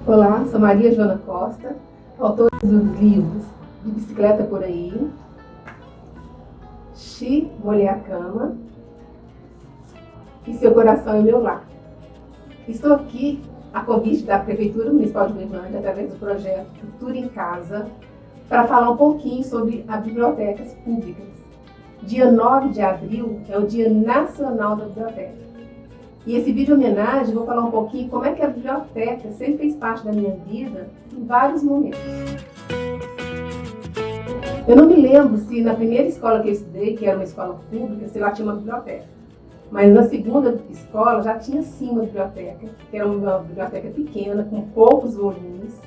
Olá, sou Maria Joana Costa, autora dos livros De Bicicleta por Aí, Xi, Molhei a Cama e Seu Coração é Meu Lar. Estou aqui a convite da Prefeitura Municipal de Uberlândia, através do projeto Cultura em Casa, para falar um pouquinho sobre as bibliotecas públicas. Dia 9 de abril é o Dia Nacional da Biblioteca. E esse vídeo homenagem, vou falar um pouquinho como é que a biblioteca sempre fez parte da minha vida em vários momentos. Eu não me lembro se na primeira escola que eu estudei, que era uma escola pública, se lá tinha uma biblioteca. Mas na segunda escola já tinha sim uma biblioteca, que era uma biblioteca pequena, com poucos volumes.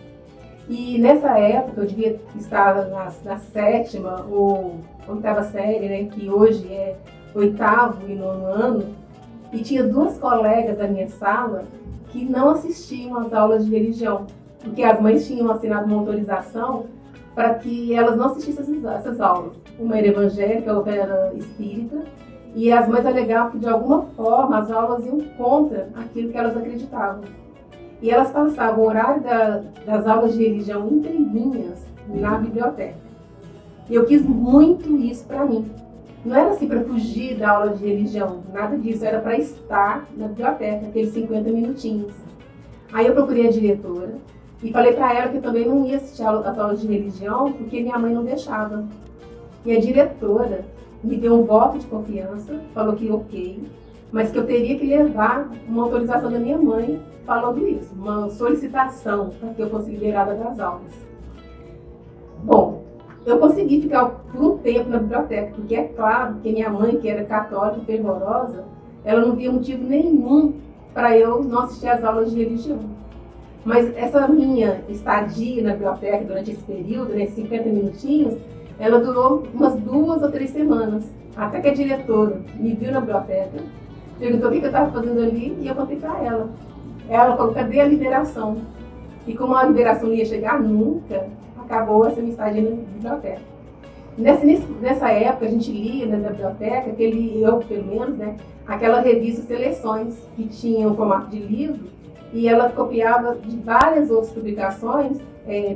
E nessa época eu devia estar na sétima ou oitava série, né, que hoje é oitavo e nono ano. E tinha duas colegas da minha sala que não assistiam às aulas de religião, porque as mães tinham assinado uma autorização para que elas não assistissem essas aulas. Uma era evangélica, a outra era espírita, e as mães alegavam que de alguma forma as aulas iam contra aquilo que elas acreditavam. E elas passavam o horário das aulas de religião inteirinhas na biblioteca. E eu quis muito isso para mim. Não era assim para fugir da aula de religião, nada disso, era para estar na biblioteca, aqueles 50 minutinhos. Aí eu procurei a diretora e falei para ela que eu também não ia assistir às aulas de religião porque minha mãe não deixava. E a diretora me deu um voto de confiança, falou que ok, mas que eu teria que levar uma autorização da minha mãe falando isso, uma solicitação para que eu fosse liberada das aulas. Bom, eu consegui ficar por um tempo na biblioteca, porque é claro que minha mãe, que era católica e fervorosa, ela não via motivo nenhum para eu não assistir às aulas de religião. Mas essa minha estadia na biblioteca durante esse período, nesses 50 minutinhos, ela durou umas 2 ou 3 semanas, até que a diretora me viu na biblioteca, perguntou o que eu estava fazendo ali e eu contei para ela. Ela falou, cadê a liberação? E como a liberação não ia chegar nunca, acabou essa minha estadia na biblioteca. Nessa época, a gente lia na biblioteca, eu pelo menos, né, aquela revista Seleções, que tinha um formato de livro, e ela copiava de várias outras publicações,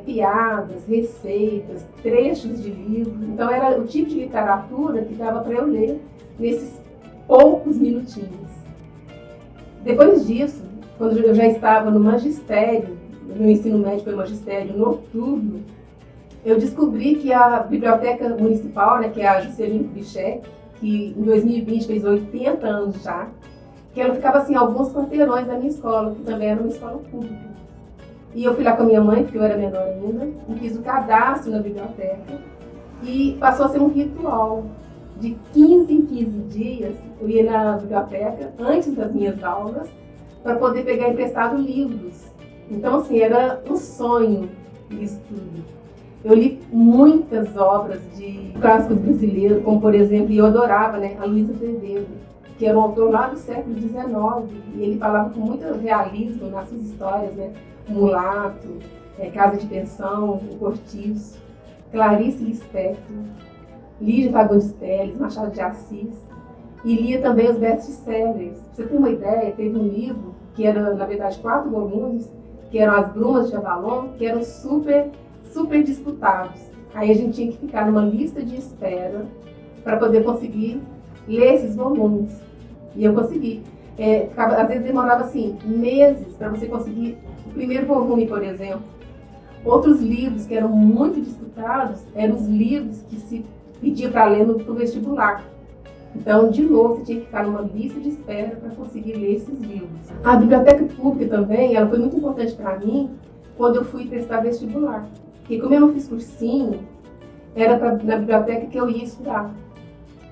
piadas, receitas, trechos de livros. Então era o tipo de literatura que dava para eu ler nesses poucos minutinhos. Depois disso, quando eu já estava no magistério, no ensino médio foi magistério noturno, eu descobri que a biblioteca municipal, né, que é a Juscelino Kubitschek, que em 2020 fez 80 anos já, que ela ficava assim, alguns quarteirões da minha escola, que também era uma escola pública. E eu fui lá com a minha mãe, porque eu era menor ainda, e fiz o cadastro na biblioteca, e passou a ser um ritual. De 15 em 15 dias, eu ia na biblioteca, antes das minhas aulas, para poder pegar emprestado livros. Então, assim, era um sonho isso tudo. Eu li muitas obras de clássicos brasileiros, como, por exemplo, e eu adorava, né, a Luiz Azevedo, que era um autor lá do século XIX, e ele falava com muito realismo nas suas histórias, né, Mulato, Casa de Pensão, O Cortiço, Clarice Lispector, Lígia Fagundes Telles, Machado de Assis, e lia também os best-sellers. Pra você ter uma ideia, teve um livro, que era, na verdade, 4 volumes, que eram As Brumas de Avalon, que eram super disputados. Aí a gente tinha que ficar numa lista de espera para poder conseguir ler esses volumes. E eu consegui. Às vezes demorava assim, meses para você conseguir o primeiro volume, por exemplo. Outros livros que eram muito disputados eram os livros que se pedia para ler no vestibular. Então, de novo, você tinha que ficar numa lista de espera para conseguir ler esses livros. A biblioteca pública também, ela foi muito importante para mim quando eu fui prestar vestibular. Porque como eu não fiz cursinho, era na biblioteca que eu ia estudar.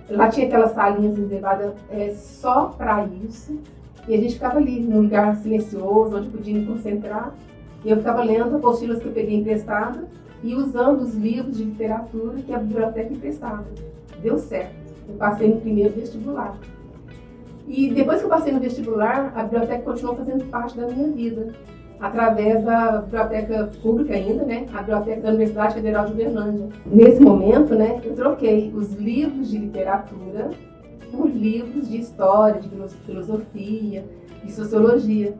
Lá tinha aquelas salinhas reservadas só para isso. E a gente ficava ali, num lugar silencioso, onde podia me concentrar. E eu ficava lendo apostilas que eu peguei emprestada e usando os livros de literatura que a biblioteca emprestava. Deu certo. Eu passei no primeiro vestibular. E depois que eu passei no vestibular, a biblioteca continuou fazendo parte da minha vida, através da biblioteca pública ainda, né? A biblioteca da Universidade Federal de Uberlândia. Nesse momento, né, eu troquei os livros de literatura por livros de história, de filosofia, de sociologia.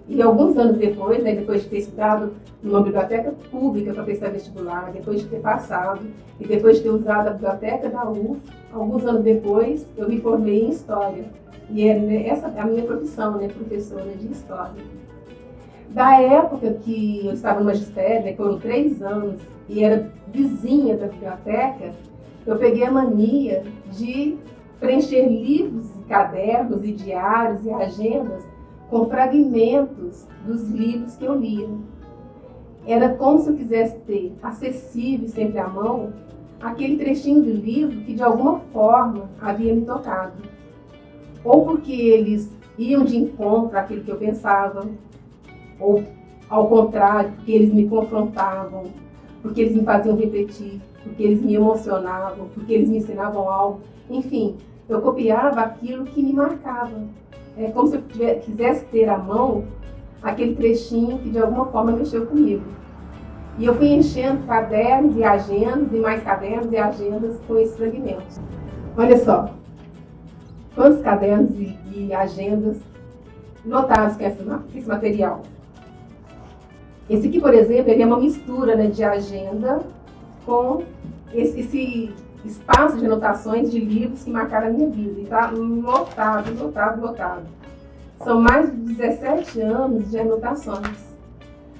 E alguns anos depois, né, depois de ter estudado numa biblioteca pública para prestar vestibular, depois de ter passado e depois de ter usado a biblioteca da UF, alguns anos depois eu me formei em História. E essa é a minha profissão, né, professora de História. Da época que eu estava no magistério, né, foram 3 anos, e era vizinha da biblioteca, eu peguei a mania de preencher livros, cadernos e diários e agendas com fragmentos dos livros que eu lia. Era como se eu quisesse ter acessível sempre à mão aquele trechinho do livro que de alguma forma havia me tocado. Ou porque eles iam de encontro àquilo que eu pensava, ou ao contrário, porque eles me confrontavam, porque eles me faziam refletir, porque eles me emocionavam, porque eles me ensinavam algo. Enfim, eu copiava aquilo que me marcava. É como se eu quisesse ter à mão aquele trechinho que de alguma forma mexeu comigo. E eu fui enchendo cadernos e agendas, e mais cadernos e agendas com esses fragmentos. Olha só, quantos cadernos e agendas lotados com esse material. Esse aqui, por exemplo, ele é uma mistura, né, de agenda com esse espaço de anotações de livros que marcaram a minha vida. E está lotado, lotado, lotado. São mais de 17 anos de anotações.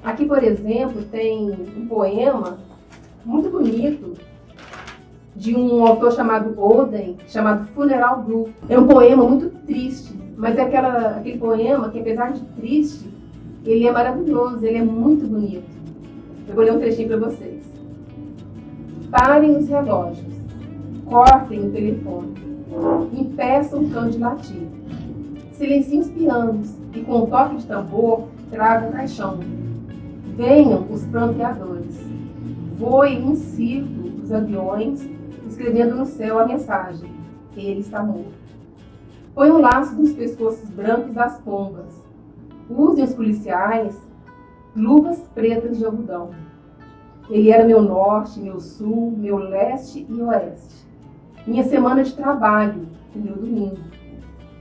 Aqui, por exemplo, tem um poema muito bonito de um autor chamado Oden, chamado Funeral Blue. É um poema muito triste, mas é aquele poema que, apesar de triste, ele é maravilhoso, ele é muito bonito. Eu vou ler um trechinho para vocês. Parem os relógios, cortem o telefone, impeçam o cão de latir. Silenciem os pianos e com um toque de tambor tragam o caixão. Venham os pranteadores, voem em círculo os aviões, escrevendo no céu a mensagem: ele está morto. Põe um laço nos pescoços brancos das pombas. Usem os policiais luvas pretas de algodão. Ele era meu norte, meu sul, meu leste e oeste. Minha semana de trabalho e meu domingo.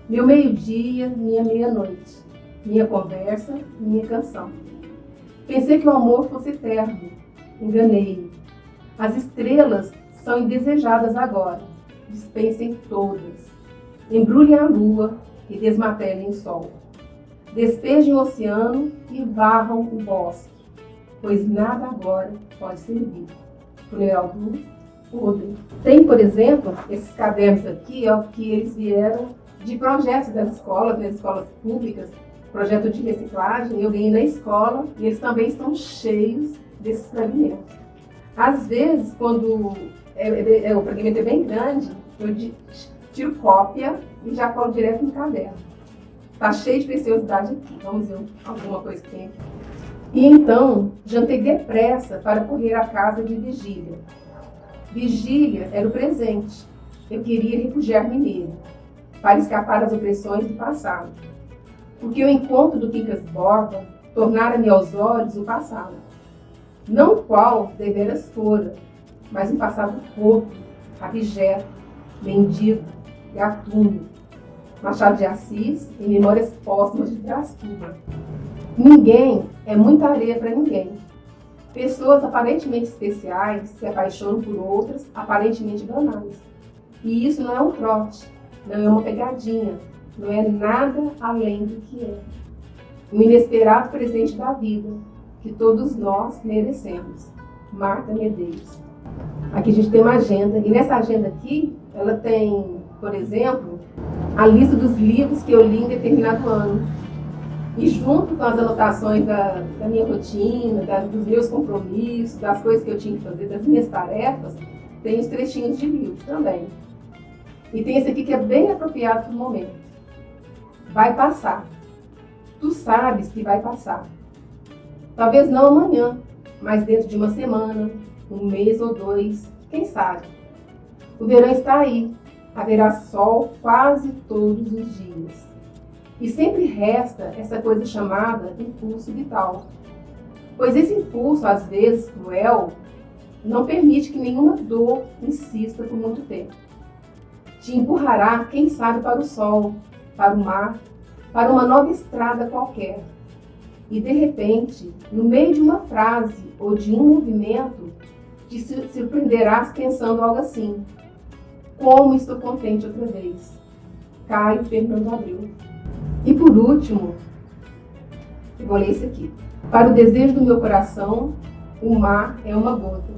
Meu meio-dia, minha meia-noite. Minha conversa, minha canção. Pensei que o amor fosse eterno. Enganei-me. As estrelas são indesejadas agora. Dispensem todas. Embrulhem a lua e desmatelem o sol. Despejem o oceano e varram o bosque, pois nada agora pode servir. Funeral Blue, Oden. Tem, por exemplo, esses cadernos aqui, ó, que eles vieram de projetos das escolas públicas, projeto de reciclagem, eu ganhei na escola, e eles também estão cheios desses fragmentos. Às vezes, quando o fragmento é bem grande, eu tiro cópia e já colo direto no caderno. Tá cheio de preciosidade aqui. Vamos ver alguma coisa que tem aqui. E então, jantei depressa para correr à casa de Vigília. Vigília era o presente. Eu queria refugiar-me nele, para escapar das opressões do passado. Porque o encontro do Quincas Borba tornara-me aos olhos o passado. Não o qual deveras fora, mas um passado corpo, abjeto, mendigo, gatuno. Machado de Assis e Memórias Póstumas de Brás Cubas. Ninguém é muita areia para ninguém. Pessoas aparentemente especiais se apaixonam por outras aparentemente banais. E isso não é um trote, não é uma pegadinha, não é nada além do que é. Um inesperado presente da vida, que todos nós merecemos. Marta Medeiros. Aqui a gente tem uma agenda, e nessa agenda aqui, ela tem, por exemplo, a lista dos livros que eu li em determinado ano. E junto com as anotações da minha rotina, dos meus compromissos, das coisas que eu tinha que fazer, das minhas tarefas, tem os trechinhos de livros também. E tem esse aqui que é bem apropriado para o momento. Vai passar. Tu sabes que vai passar. Talvez não amanhã, mas dentro de uma semana, um mês ou 2, quem sabe. O verão está aí. Haverá sol quase todos os dias. E sempre resta essa coisa chamada impulso vital. Pois esse impulso, às vezes cruel, não permite que nenhuma dor insista por muito tempo. Te empurrará, quem sabe, para o sol, para o mar, para uma nova estrada qualquer. e de repente, no meio de uma frase ou de um movimento, te surpreenderás pensando algo assim: como estou contente outra vez. Caio Fernando Abreu. E por último, eu vou ler esse aqui. Para o desejo do meu coração, o mar é uma gota,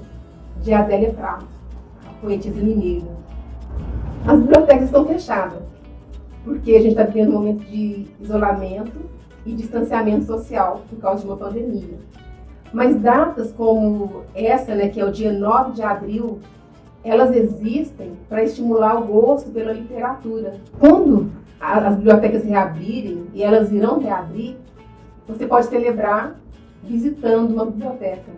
de Adélia Prado, a poetisa mineira. As bibliotecas estão fechadas, porque a gente está vivendo um momento de isolamento e distanciamento social por causa de uma pandemia. Mas datas como essa, né, que é o dia 9 de abril, elas existem para estimular o gosto pela literatura. Quando as bibliotecas reabrirem, e elas irão reabrir, você pode celebrar visitando uma biblioteca.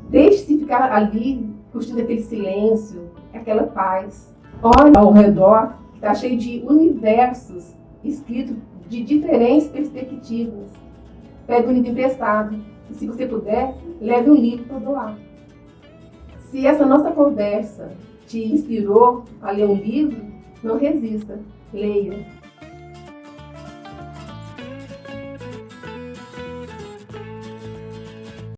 Deixe-se ficar ali, curtindo aquele silêncio, aquela paz. Olhe ao redor, que está cheio de universos escritos de diferentes perspectivas. Pegue um livro emprestado. E se você puder, leve um livro para doar. Se essa nossa conversa te inspirou a ler um livro, não resista, leia.